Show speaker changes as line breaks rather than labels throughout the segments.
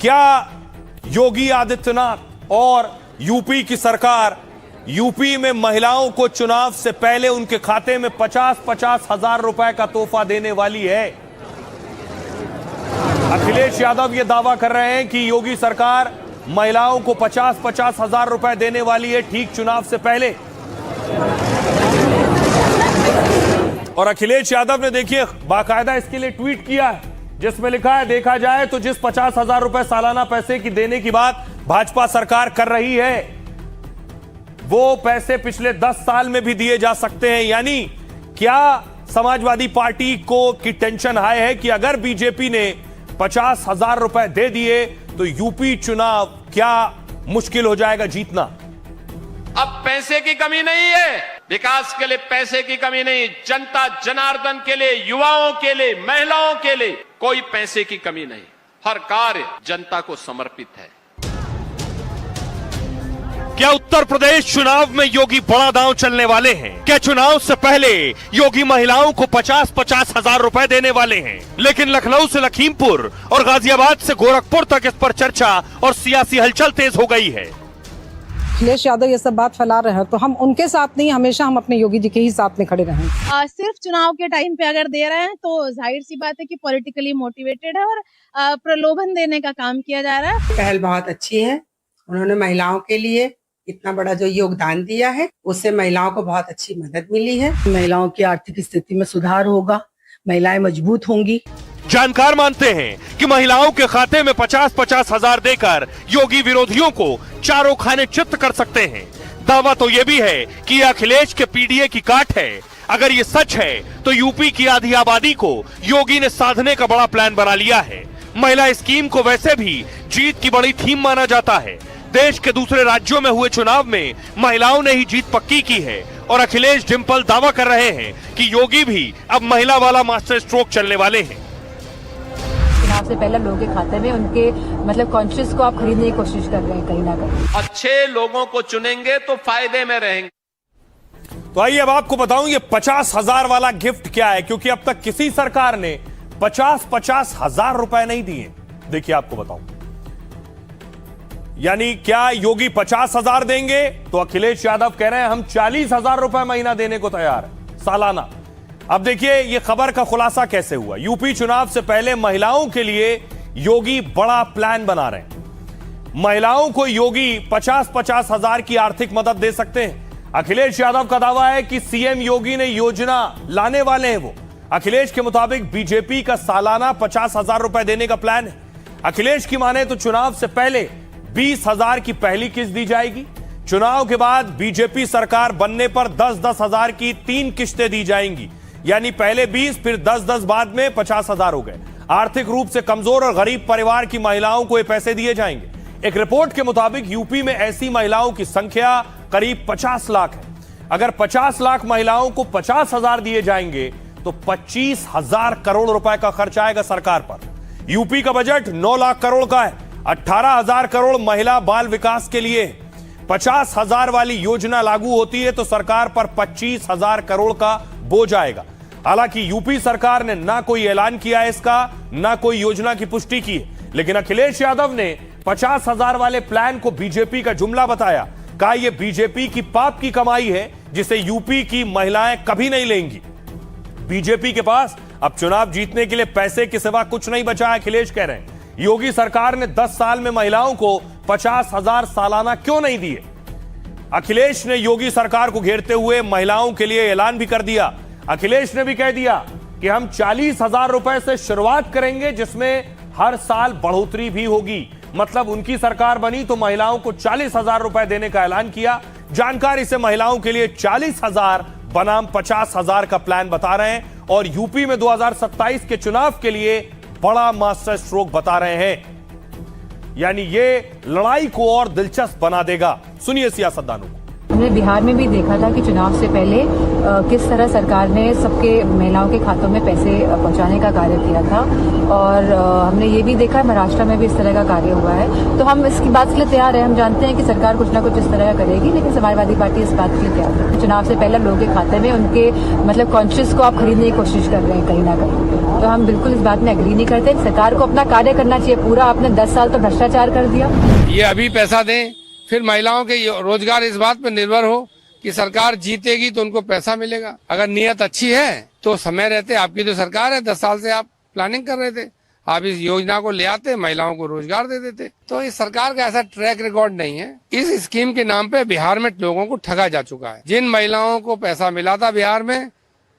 क्या योगी आदित्यनाथ और यूपी की सरकार यूपी में महिलाओं को चुनाव से पहले उनके खाते में 50-50 हजार रुपए का तोहफा देने वाली है? अखिलेश यादव ये दावा कर रहे हैं कि योगी सरकार महिलाओं को 50-50 हजार रुपए देने वाली है ठीक चुनाव से पहले। और अखिलेश यादव ने देखिए बाकायदा इसके लिए ट्वीट किया है जिसमें लिखा है, देखा जाए तो जिस 50,000 रुपए सालाना पैसे की देने की बात भाजपा सरकार कर रही है वो पैसे पिछले 10 साल में भी दिए जा सकते हैं। यानी क्या समाजवादी पार्टी की टेंशन हाई है कि अगर बीजेपी ने 50,000 रुपए दे दिए तो यूपी चुनाव क्या मुश्किल हो जाएगा जीतना?
अब पैसे की कमी नहीं है, विकास के लिए पैसे की कमी नहीं, जनता जनार्दन के लिए, युवाओं के लिए, महिलाओं के लिए कोई पैसे की कमी नहीं। हर कार्य जनता को समर्पित है।
क्या उत्तर प्रदेश चुनाव में योगी बड़ा दांव चलने वाले हैं? क्या चुनाव से पहले योगी महिलाओं को 50-50 हजार रुपए देने वाले हैं? लेकिन लखनऊ से लखीमपुर और गाजियाबाद से गोरखपुर तक इस पर चर्चा और सियासी हलचल तेज हो गई है।
अखिलेश यादव ये सब बात फैला रहे हैं तो हम उनके साथ नहीं, हमेशा हम अपने योगी जी के ही साथ में खड़े रहेंगे।
सिर्फ चुनाव के टाइम पे अगर दे रहे हैं तो जाहिर सी बात है कि पॉलिटिकली मोटिवेटेड है और प्रलोभन देने का काम किया जा रहा है।
पहल बहुत अच्छी है, उन्होंने महिलाओं के लिए इतना बड़ा जो योगदान दिया है उससे महिलाओं को बहुत अच्छी मदद मिली है।
महिलाओं की आर्थिक स्थिति में सुधार होगा, महिलाएं मजबूत होंगी।
जानकार मानते हैं कि महिलाओं के खाते में 50-50 हजार देकर योगी विरोधियों को चारों खाने चित्त कर सकते हैं। दावा तो ये भी है कि ये अखिलेश के पीडीए की काट है। अगर ये सच है तो यूपी की आधी आबादी को योगी ने साधने का बड़ा प्लान बना लिया है। महिला स्कीम को वैसे भी जीत की बड़ी थीम माना जाता है। देश के दूसरे राज्यों में हुए चुनाव में महिलाओं ने ही जीत पक्की की है और अखिलेश डिंपल दावा कर रहे हैं कि योगी भी अब महिला वाला मास्टर स्ट्रोक चलने वाले हैं।
चुनाव से पहले लोगों के खाते में उनके मतलब कॉन्शियस को आप खरीदने की कोशिश कर रहे हैं कहीं ना कहीं।
अच्छे लोगों को चुनेंगे तो फायदे में रहेंगे।
तो आइए अब आपको बताऊं ये 50,000 वाला गिफ्ट क्या है, क्योंकि अब तक किसी सरकार ने 50-50 हजार रुपए नहीं दिए। देखिए आपको बताऊं, यानी क्या योगी 50,000 देंगे तो अखिलेश यादव कह रहे हैं हम 40,000 रुपए महीना देने को तैयार है सालाना। अब देखिए ये खबर का खुलासा कैसे हुआ। यूपी चुनाव से पहले महिलाओं के लिए योगी बड़ा प्लान बना रहे हैं। महिलाओं को योगी 50-50 हजार की आर्थिक मदद दे सकते हैं। अखिलेश यादव का दावा है कि सीएम योगी ने योजना लाने वाले हैं वो। अखिलेश के मुताबिक बीजेपी का सालाना 50,000 रुपए देने का प्लान है। अखिलेश की माने तो चुनाव से पहले 20,000 की पहली किस्त दी जाएगी। चुनाव के बाद बीजेपी सरकार बनने पर 10-10 हजार की 3 किस्तें दी जाएंगी, यानी पहले 20 फिर 10-10 बाद में 50,000 हो गए। आर्थिक रूप से कमजोर और गरीब परिवार की महिलाओं को ये पैसे दिए जाएंगे। एक रिपोर्ट के मुताबिक यूपी में ऐसी महिलाओं की संख्या करीब 50 लाख है। अगर 50 लाख महिलाओं को 50,000 दिए जाएंगे तो 25,000 करोड़ रुपए का खर्च आएगा सरकार पर। यूपी का बजट 9 लाख करोड़ का है। 18,000 करोड़ महिला बाल विकास के लिए। 50,000 वाली योजना लागू होती है तो सरकार पर 25,000 करोड़ का बोझ आएगा। हालांकि यूपी सरकार ने ना कोई ऐलान किया है इसका, ना कोई योजना की पुष्टि की है, लेकिन अखिलेश यादव ने 50,000 वाले प्लान को बीजेपी का जुमला बताया। कहा यह बीजेपी की पाप की कमाई है जिसे यूपी की महिलाएं कभी नहीं लेंगी। बीजेपी के पास अब चुनाव जीतने के लिए पैसे के सिवा कुछ नहीं बचा है, अखिलेश कह रहे हैं। योगी सरकार ने 10 साल में महिलाओं को 50,000 सालाना क्यों नहीं दिए? अखिलेश ने योगी सरकार को घेरते हुए महिलाओं के लिए ऐलान भी कर दिया। अखिलेश ने भी कह दिया कि हम 40,000 रुपए से शुरुआत करेंगे जिसमें हर साल बढ़ोतरी भी होगी। मतलब उनकी सरकार बनी तो महिलाओं को 40,000 रुपए देने का ऐलान किया। जानकारी से महिलाओं के लिए 40,000 बनाम 50,000 का प्लान बता रहे हैं और यूपी में 2027 के चुनाव के लिए बड़ा मास्टर स्ट्रोक बता रहे हैं। यानी ये लड़ाई को और दिलचस्प बना देगा। सुनिए सियासतदानों को।
हमने बिहार में भी देखा था कि चुनाव से पहले किस तरह सरकार ने सबके महिलाओं के खातों में पैसे पहुंचाने का कार्य किया था, और हमने ये भी देखा महाराष्ट्र में भी इस तरह का कार्य हुआ है। तो हम इसकी बात के लिए तैयार है। हम जानते हैं कि सरकार कुछ ना कुछ इस तरह का करेगी, लेकिन समाजवादी पार्टी इस बात के लिए तैयार है। चुनाव से पहले लोगों के खाते में उनके मतलब कॉन्शियस को आप खरीदने की कोशिश कर रहे हैं कहीं ना कहीं। तो हम बिल्कुल इस बात में एग्री नहीं करते। सरकार को अपना कार्य करना चाहिए पूरा। आपने 10 साल तो भ्रष्टाचार कर दिया।
ये अभी पैसा दें, फिर महिलाओं के रोजगार इस बात पर निर्भर हो कि सरकार जीतेगी तो उनको पैसा मिलेगा। अगर नियत अच्छी है तो समय रहते, आपकी तो सरकार है, 10 साल से आप प्लानिंग कर रहे थे, आप इस योजना को ले आते, महिलाओं को रोजगार दे देते। तो इस सरकार का ऐसा ट्रैक रिकॉर्ड नहीं है। इस स्कीम के नाम पे बिहार में लोगों को ठगा जा चुका है। जिन महिलाओं को पैसा मिला था बिहार में,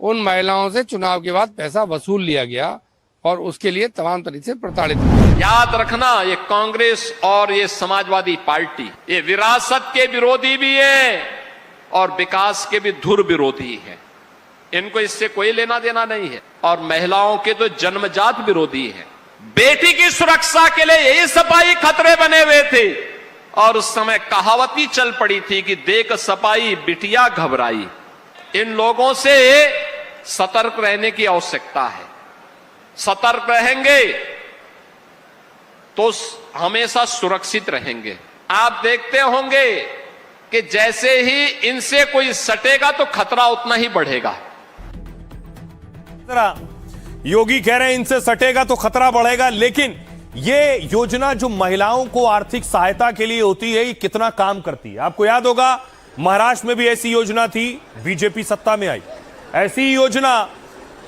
उन महिलाओं से चुनाव के बाद पैसा वसूल लिया गया और उसके लिए तमाम तरीके से प्रताड़ित।
याद रखना, ये कांग्रेस और ये समाजवादी पार्टी ये विरासत के विरोधी भी है और विकास के भी धुर विरोधी है। इनको इससे कोई लेना देना नहीं है। और महिलाओं के तो जन्मजात विरोधी है। बेटी की सुरक्षा के लिए यही सपाई खतरे बने हुए थे और उस समय कहावत ही चल पड़ी थी कि देख सपाई बिटिया घबराई। इन लोगों से सतर्क रहने की आवश्यकता है। सतर्क रहेंगे तो हमेशा सुरक्षित रहेंगे। आप देखते होंगे कि जैसे ही इनसे कोई सटेगा तो खतरा उतना ही बढ़ेगा।
योगी कह रहे हैं इनसे सटेगा तो खतरा बढ़ेगा, लेकिन ये योजना जो महिलाओं को आर्थिक सहायता के लिए होती है, ये कितना काम करती है? आपको याद होगा महाराष्ट्र में भी ऐसी योजना थी, बीजेपी सत्ता में आई। ऐसी योजना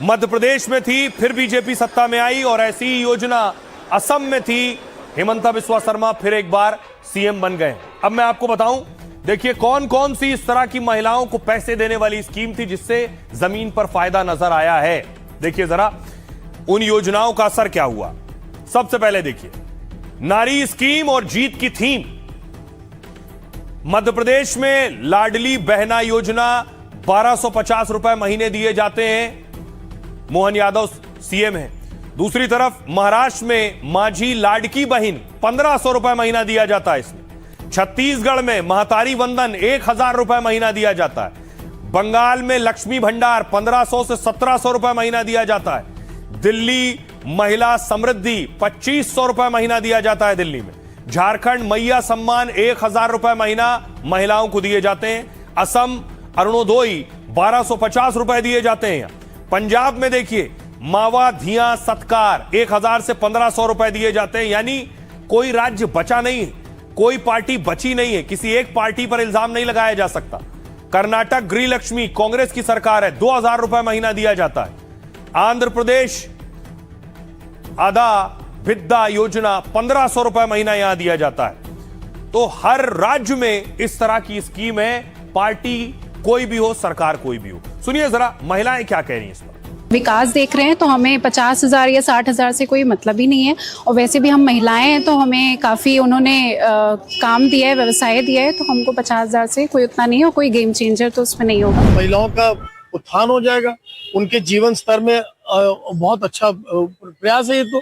मध्य प्रदेश में थी, फिर बीजेपी सत्ता में आई, और ऐसी योजना असम में थी। हिमंता बिस्वा शर्मा फिर एक बार सीएम बन गए। अब मैं आपको बताऊं, देखिए कौन कौन सी इस तरह की महिलाओं को पैसे देने वाली स्कीम थी जिससे जमीन पर फायदा नजर आया है। देखिए जरा उन योजनाओं का असर क्या हुआ। सबसे पहले देखिए नारी स्कीम और जीत की थीम। मध्य प्रदेश में लाडली बहना योजना 1250 रुपए महीने दिए जाते हैं। मोहन यादव सीएम है। दूसरी तरफ महाराष्ट्र में माझी लाडकी बहन 1500 रुपए महीना दिया जाता है इसमें। छत्तीसगढ़ में महतारी वंदन 1000 रुपए महीना दिया जाता है। बंगाल में लक्ष्मी भंडार 1500 से 1700 रुपए महीना दिया जाता है। दिल्ली महिला समृद्धि 2500 रुपए महीना दिया जाता है दिल्ली में। झारखंड मैया सम्मान 1000 रुपए महीना महिलाओं को दिए जाते हैं। असम अरुणोदय 1250 रुपए दिए जाते हैं। पंजाब में देखिए मावा धिया सत्कार 1000 से 1500 रुपए दिए जाते हैं। यानी कोई राज्य बचा नहीं है, कोई पार्टी बची नहीं है, किसी एक पार्टी पर इल्जाम नहीं लगाया जा सकता। कर्नाटक गृह लक्ष्मी कांग्रेस की सरकार है, 2000 रुपए महीना दिया जाता है। आंध्र प्रदेश आधा विद्या योजना 1500 रुपए महीना यहां दिया जाता है। तो हर राज्य में इस तरह की स्कीम है, पार्टी कोई भी हो, सरकार कोई भी हो। सुनिए जरा महिलाएं क्या कह रही हैं इस पर।
विकास देख रहे हैं तो हमें 50,000 या 60,000 से कोई मतलब ही नहीं है, और वैसे भी हम महिलाएं हैं तो हमें काफ़ी उन्होंने काम दिया है, व्यवसाय दिया है, तो हमको 50,000 से कोई उतना नहीं है, कोई गेम चेंजर तो उसमें नहीं होगा।
महिलाओं का उत्थान हो जाएगा, उनके जीवन स्तर में बहुत अच्छा प्रयास है ये, तो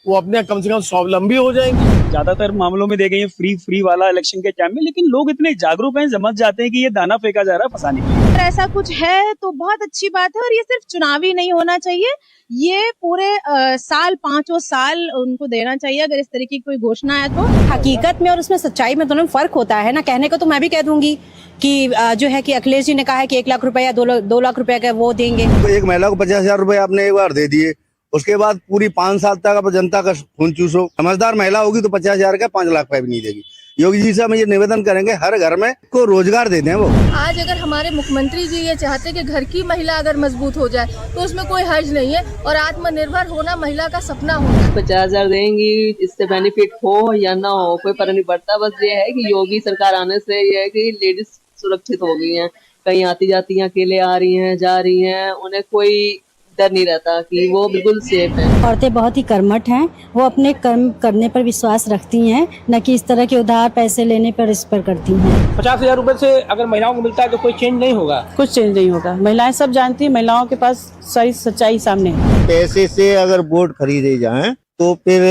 वो अपने कम से कम स्वावलंबी हो जाएंगे।
ज्यादातर मामलों में देखे फ्री वाला इलेक्शन के टाइम में, लेकिन लोग इतने जागरूक हैं, समझ जाते हैं कि ये दाना फेंका जा रहा है फंसाने के लिए।
अगर ऐसा कुछ है तो बहुत अच्छी बात है, और ये सिर्फ चुनावी नहीं होना चाहिए, ये पूरे साल 5 साल उनको देना चाहिए अगर इस तरीके की कोई घोषणा है तो।
हकीकत में और उसमें सच्चाई में दोनों फर्क होता है ना। कहने को तो मैं भी कह दूंगी कि जो है कि अखिलेश जी ने कहा है कि 1 लाख रुपए या 2 लाख रुपए का वो देंगे,
तो एक महिला को 50,000 रुपए आपने एक बार दे दिए, उसके बाद पूरी 5 साल तक आप जनता का खून चूसो। समझदार महिला होगी तो 50,000 का 5 लाख रुपए भी नहीं देगी। योगी जी से हम ये निवेदन करेंगे हर घर में को रोजगार दे दें वो।
आज अगर हमारे मुख्यमंत्री जी ये चाहते कि घर की महिला अगर मजबूत हो जाए तो उसमें कोई हर्ज नहीं है, और आत्मनिर्भर होना महिला का सपना होगा।
50,000 देंगी, इससे बेनिफिट हो या ना हो कोई फर्क नहीं पड़ता। बस ये है कि योगी सरकार आने से ये है कि लेडीज सुरक्षित हो गई हैं, कहीं आती जाती हैं, अकेले आ रही हैं, जा रही हैं, उन्हें कोई डर नहीं रहता कि वो बिल्कुल सेफ है।
औरतें बहुत ही कर्मठ हैं, वो अपने कर्म करने पर विश्वास रखती हैं, न कि इस तरह के उधार पैसे लेने पर इस पर करती हैं।
50,000 रुपए से अगर महिलाओं को मिलता है तो कोई चेंज नहीं होगा,
कुछ चेंज नहीं होगा। महिलाएं सब जानती हैं, महिलाओं के पास सारी सच्चाई सामने है।
पैसे से अगर वोट खरीदे जाएं तो फिर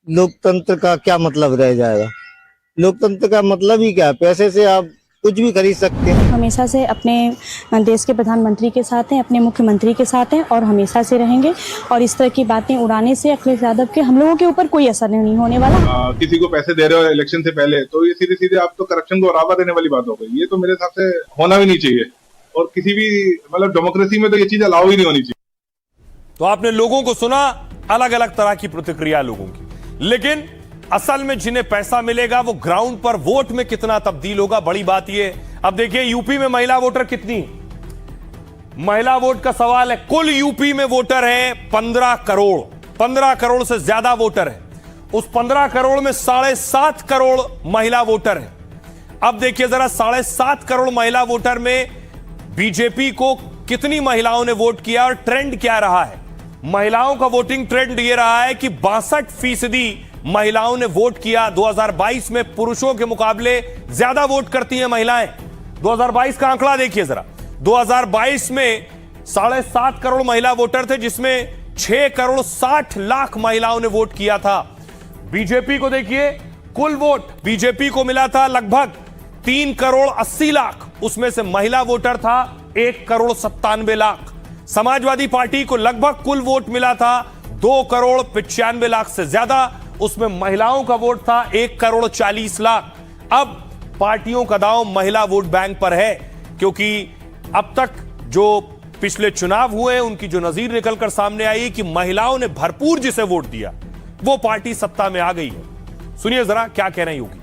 लोकतंत्र का क्या मतलब रह जाएगा? लोकतंत्र का मतलब ही क्या है? पैसे से आप कुछ भी खरीद सकते हैं।
हमेशा से अपने देश के प्रधानमंत्री के साथ हैं, अपने मुख्यमंत्री के साथ हैं और हमेशा से रहेंगे। और इस तरह की बातें उड़ाने से अखिलेश यादव के हम लोगों के ऊपर कोई असर नहीं होने वाला।
किसी को पैसे दे रहे हो इलेक्शन से पहले, तो ये सीधे सीधे आप तो करप्शन को बढ़ावा देने वाली बात हो गई। ये तो मेरे हिसाब से होना भी नहीं चाहिए और किसी भी मतलब डेमोक्रेसी में तो ये चीज अलाउ ही नहीं होनी चाहिए।
तो आपने लोगों को सुना, अलग अलग तरह की प्रतिक्रिया लोगों की, लेकिन असल में जिन्हें पैसा मिलेगा वो ग्राउंड पर वोट में कितना तब्दील होगा, बड़ी बात ये। अब देखिए यूपी में महिला वोटर कितनी, महिला वोट का सवाल है। कुल यूपी में वोटर हैं 15 करोड़, 15 करोड़ से ज्यादा वोटर हैं। उस 15 करोड़ में 7.5 करोड़ महिला वोटर हैं। अब देखिए जरा 7.5 करोड़ महिला वोटर में बीजेपी को कितनी महिलाओं ने वोट किया और ट्रेंड क्या रहा है। महिलाओं का वोटिंग ट्रेंड ये रहा है कि 62% महिलाओं ने वोट किया। 2022 में पुरुषों के मुकाबले ज्यादा वोट करती हैं महिलाएं। 2022 का आंकड़ा देखिए जरा। 2022 में 7.5 करोड़ महिला वोटर थे, जिसमें 6 करोड़ 60 लाख महिलाओं ने वोट किया था। बीजेपी को देखिए, कुल वोट बीजेपी को मिला था लगभग 3 करोड़ 80 लाख, उसमें से महिला वोटर था 1 करोड़ 97 लाख। समाजवादी पार्टी को लगभग कुल वोट मिला था 2 करोड़ 95 लाख से ज्यादा, उसमें महिलाओं का वोट था 1 करोड़ 40 लाख। अब पार्टियों का दांव महिला वोट बैंक पर है, क्योंकि अब तक जो पिछले चुनाव हुए उनकी जो नजीर निकलकर सामने आई कि महिलाओं ने भरपूर जिसे वोट दिया वो पार्टी सत्ता में आ गई है। सुनिए जरा क्या कह रहे हैं योगी।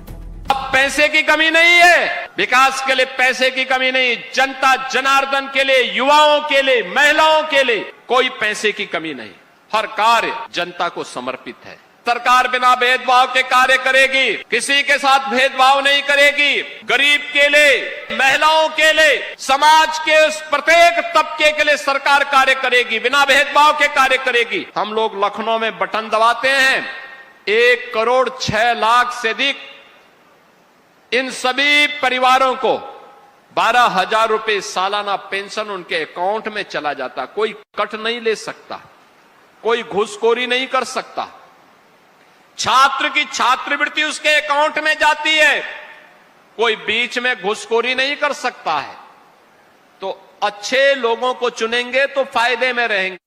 अब पैसे की कमी नहीं है, विकास के लिए पैसे की कमी नहीं, जनता जनार्दन के लिए, युवाओं के लिए, महिलाओं के लिए कोई पैसे की कमी नहीं। हर कार्य जनता को समर्पित है। सरकार बिना भेदभाव के कार्य करेगी, किसी के साथ भेदभाव नहीं करेगी। गरीब के लिए, महिलाओं के लिए, समाज के उस प्रत्येक तबके के लिए सरकार कार्य करेगी, बिना भेदभाव के कार्य करेगी। हम लोग लखनऊ में बटन दबाते हैं, 1 करोड़ 6 लाख से अधिक इन सभी परिवारों को 12,000 रुपए सालाना पेंशन उनके अकाउंट में चला जाता। कोई कट नहीं ले सकता, कोई घूसखोरी नहीं कर सकता। छात्र की छात्रवृत्ति उसके अकाउंट में जाती है, कोई बीच में घूसखोरी नहीं कर सकता है। तो अच्छे लोगों को चुनेंगे तो फायदे में रहेंगे।